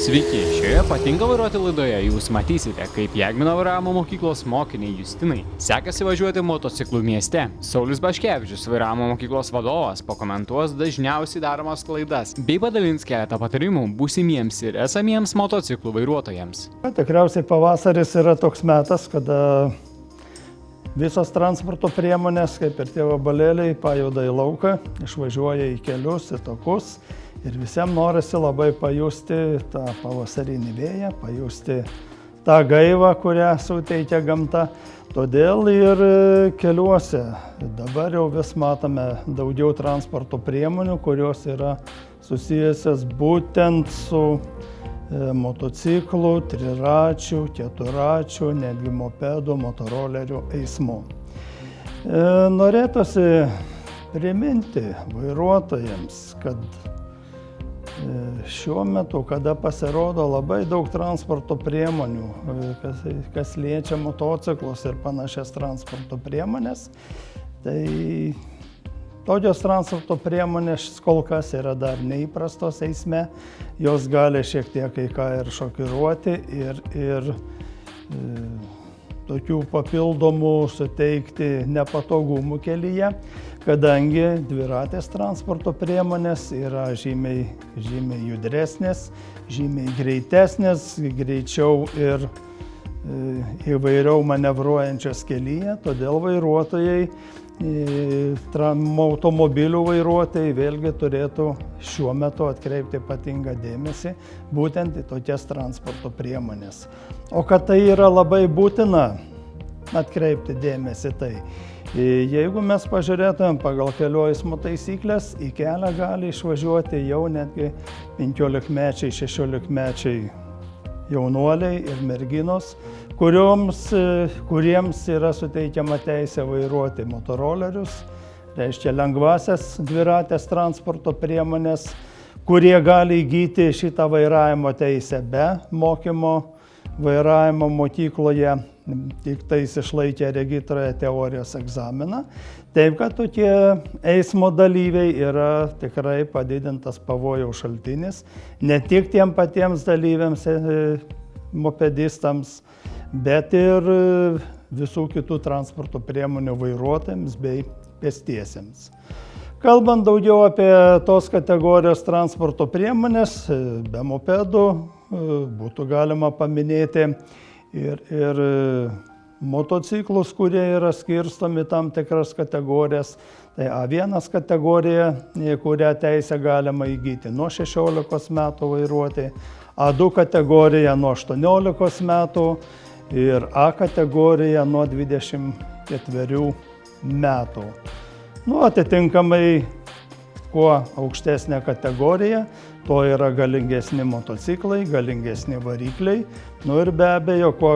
Sveiki, šioje patinka vairuoti laidoje jūs matysite, kaip Jagmino vairavimo mokyklos mokiniai Justinai sekasi važiuoti motociklu mieste. Saulius Baškevičius, vairavimo mokyklos vadovas, pakomentuos dažniausiai daromas klaidas bei padalins keletą patarimų būsimiems ir esamiems motociklų vairuotojams. Tikriausiai pavasaris yra toks metas, kada visos transporto priemonės, kaip ir tie vabalėliai, pajuda į lauką, išvažiuoja į kelius, į takus. Ir visiems norisi labai pajusti tą pavasarinį vėją, pajusti tą gaivą, kurią suteikia gamta. Todėl ir keliuose dabar jau vis matome daugiau transporto priemonių, kurios yra susijusios būtent su motociklų, triračių, keturačių, netgi mopedų, motorolerių eismu. Norėtųsi priminti vairuotojams, kad šiuo metu, kada pasirodo labai daug transporto priemonių, kas liečia motociklus ir panašias transporto priemonės, tai tokios transporto priemonės kol kas yra dar neįprastos eisme, jos gali šiek tiek kai ką ir šokiruoti ir tokių papildomų suteikti nepatogumų kelyje, kadangi dviratės transporto priemonės yra žymiai judresnės, žymiai greitesnės, greičiau ir įvairiau manevruojančios kelyje, todėl vairuotojai, automobilių vairuotojai vėlgi turėtų šiuo metu atkreipti ypatingą dėmesį būtent į tokias transporto priemonės. O kad tai yra labai būtina atkreipti dėmesį, tai jeigu mes pažiūrėtumėm pagal kelių eismo taisyklės, į kelią gali išvažiuoti jau netgi 15-mečiai, 16-mečiai jaunuoliai ir merginos, kuriems yra suteikiama teisė vairuoti motorolerius, reiškia lengvasias dviratės transporto priemonės, kurie gali įgyti šitą vairavimo teisę be mokymo vairavimo mokykloje, tik tais išlaikę regitroje teorijos egzaminą. Taip, kad tokie eismo dalyviai yra tikrai padidintas pavojaus šaltinis, ne tik tiem patiems dalyviams, mopedistams, bet ir visų kitų transporto priemonių vairuotojams bei pėstiesiems. Kalbant daugiau apie tos kategorijos transporto priemonės, be mopedų būtų galima paminėti ir motociklus, kurie yra skirstomi tam tikras kategorijas. Tai A1 kategorija, kurią teisę galima įgyti nuo 16 metų vairuoti, A2 kategorija nuo 18 metų ir A kategorija nuo 24 metų. Atitinkamai, kuo aukštesnė kategorija, to yra galingesni motociklai, galingesni varikliai. Ir be abejo, kuo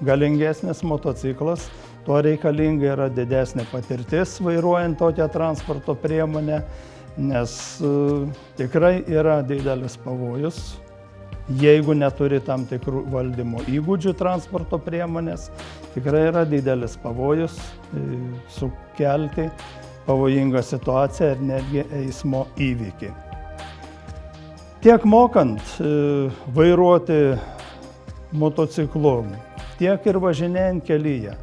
galingesnis motociklas, tuo reikalinga yra didesnė patirtis vairuojant tokią transporto priemonę, nes tikrai yra didelis pavojus, jeigu neturi tam tikrų valdymo įgūdžių transporto priemonės, tikrai yra didelis pavojus sukelti pavojingą situaciją ir netgi eismo įvykį. Tiek mokant vairuoti motociklu, tiek ir važinėjant kelyje,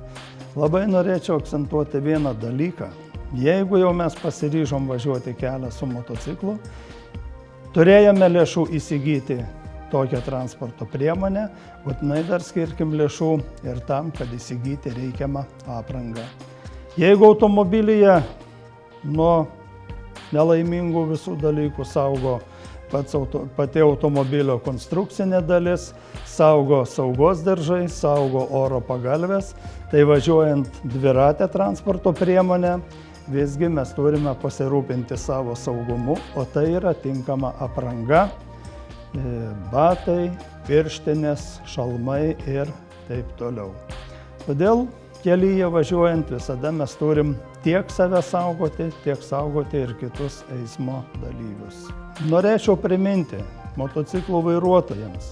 labai norėčiau akcentuoti vieną dalyką. Jeigu jau mes pasiryžom važiuoti kelią su motociklu, turėjome lėšų įsigyti tokią transporto priemonę, būtinai dar skirkim lėšų ir tam, kad įsigyti reikiamą aprangą. Jeigu automobilyje nuo nelaimingų visų dalykų saugo pati automobilio konstrukcinė dalis, saugo saugos diržai, saugo oro pagalvės, tai važiuojant dviratę transporto priemonę, visgi mes turime pasirūpinti savo saugumu, o tai yra tinkama apranga, batai, pirštinės, šalmai ir taip toliau. Todėl kelyje važiuojant visada mes turim tiek save saugoti, tiek saugoti ir kitus eismo dalyvius. Norėčiau priminti motociklų vairuotojams.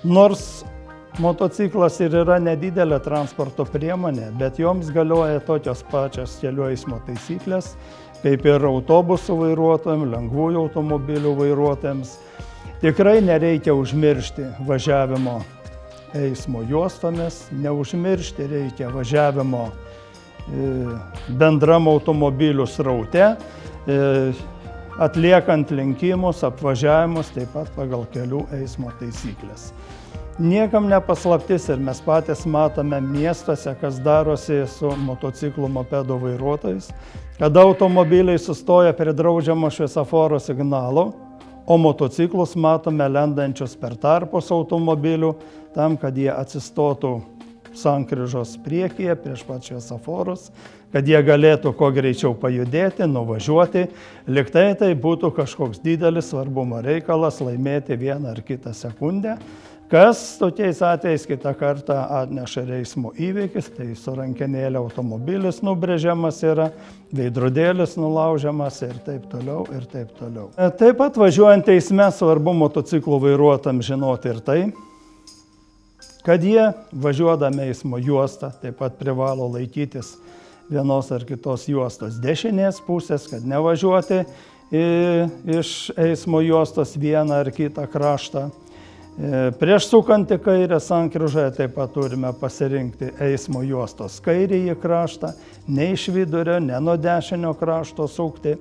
Nors motociklas ir yra nedidelė transporto priemonė, bet joms galioja tokios pačios kelių eismo taisyklės, kaip ir autobusų vairuotojams, lengvųjų automobilių vairuotojams. Tikrai nereikia užmiršti važiavimo eismo juostomis, neužmiršti reikia važiavimo bendram automobilių sraute, atliekant lenkimus, apvažiavimus, taip pat pagal kelių eismo taisyklės. Niekam nepaslaptis ir mes patys matome miestuose, kas darosi su motociklų mopedo vairuotojais, kada automobiliai sustoja prie draudžiamo šviesoforo signalo, o motociklus matome lendančius per tarpus automobilių, tam, kad jie atsistotų sankryžos priekyje prieš pat šviesoforus, kad jie galėtų kuo greičiau pajudėti, nuvažiuoti, lyg tai būtų kažkoks didelis svarbumo reikalas laimėti vieną ar kitą sekundę, kas tokiais atvejais kitą kartą atneša eismo įvykis, tai su rankenėlė automobilis nubrėžiamas yra, veidrodėlis nulaužiamas ir taip toliau, ir taip toliau. Taip pat važiuojant eisme svarbu motociklų vairuotojams žinoti ir tai, kad jie važiuodami eismo juostą taip pat privalo laikytis vienos ar kitos juostos dešinės pusės, kad nevažiuoti iš eismo juostos vieną ar kitą kraštą. Prieš sukant į kairę sankryžoje taip pat turime pasirinkti eismo juostos kairįjį kraštą, ne iš vidurio, ne nuo dešinio krašto sukti.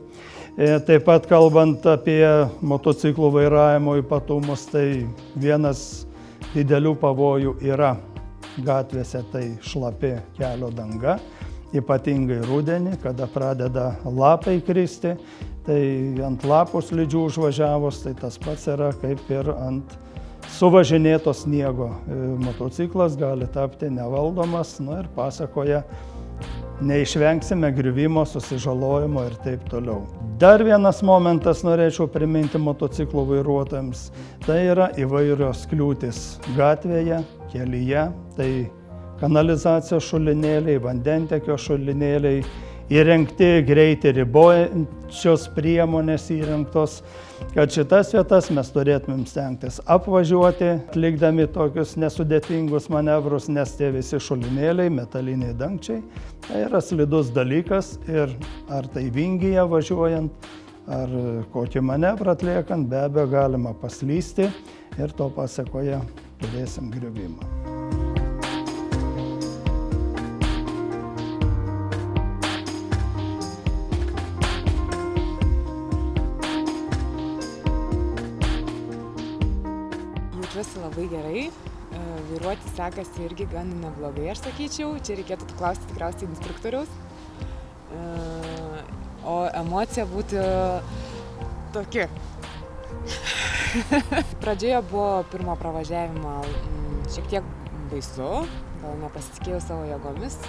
Taip pat kalbant apie motociklų vairavimo ypatumus, tai vienas didelių pavojų yra gatvėse, tai šlapi kelio danga, ypatingai rudenį, kada pradeda lapai kristi, tai ant lapų slidžių užvažiavus, tai tas pats yra kaip ir ant suvažinėto sniego. Motociklas gali tapti nevaldomas, ir pasakoje neišvengsime griuvimo, susižalojimo ir taip toliau. Dar vienas momentas norėčiau priminti motociklų vairuotojams, tai yra įvairios kliūtis gatvėje, kelyje, tai kanalizacijos šulinėliai, vandentekio šulinėliai, įrengti greitį ribojančios priemonės įrengtos, kad šitas vietas mes turėtumėm stengtis apvažiuoti, atlikdami tokius nesudėtingus manevrus, nes tie visi šulinėliai, metaliniai dangčiai, tai yra slidus dalykas ir ar tai vingyje važiuojant, ar kokį manevrą atliekant, be abejo galima paslysti ir to pasekoje turėsim griuvimą. Jaučiuosi labai gerai, vairuoti sekasi irgi gan neblogai, aš sakyčiau. Čia reikėtų klausti tikriausiai instruktoriaus. O emocija būtų tokia. Pradžioje buvo pirmo pravažiavimo šiek tiek baisu, gal nepasitikėjau savo jėgomis,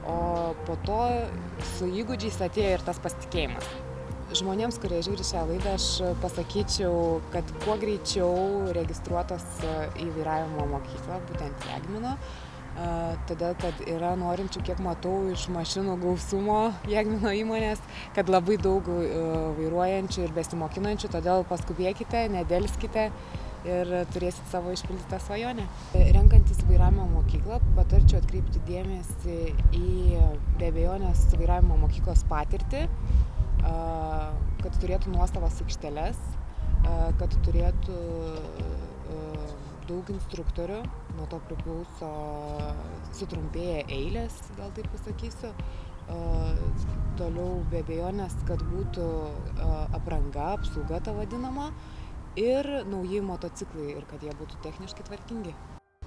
o po to su įgūdžiais atėjo ir tas pasitikėjimas. Žmonėms, kurie žiūri šią laidą, aš pasakyčiau, kad kuo greičiau registruotas į vairavimo mokyklą, būtent Jagmino, todėl kad yra norinčių, kiek matau, iš mašinų gausumo Jagmino įmonės, kad labai daug vairuojančių ir besimokinančių, todėl paskubėkite, nedelskite ir turėsit savo išpildytą svajonę. Renkantis vairavimo mokyklą, patarčiau atkreipti dėmesį į be abejonės vairavimo mokyklos patirtį, kad turėtų nuosavas aikšteles, kad turėtų daug instruktorių, nuo to priklauso sutrumpėja eilės, gal taip pasakysiu. Toliau be abejonės, kad būtų apranga, apsauga ta vadinama, ir nauji motociklai, ir kad jie būtų techniškai tvarkingi.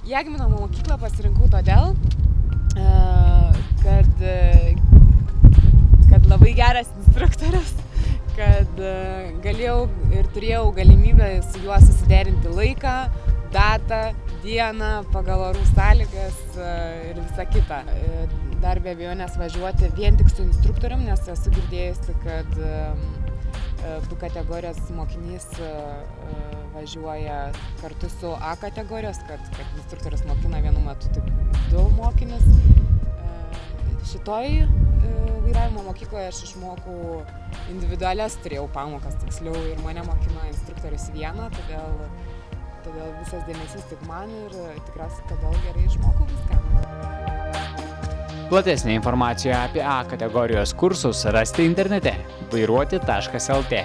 Jagmino mokyklą pasirinkau todėl, kad labai geras instruktorius, kad galėjau ir turėjau galimybę su juo susiderinti laiką, datą, dieną, pagal orų sąlygas ir visą kitą. Dar be abejonės važiuoti vien tik su instruktorium, nes esu girdėjusi, kad B kategorijos mokinys važiuoja kartu su A kategorijos, kad instruktorius mokina vienu metu tik 2 mokinius. Šitoj vairavimo mokykloje aš išmokau individualias, turėjau pamokas tiksliau, ir mane mokino instruktorius vieną, todėl visas dėmesys tik man ir tikriausiai todėl gerai išmokau viską. Platesnė informacija apie A kategorijos kursus rasite internete vairuoti.lt.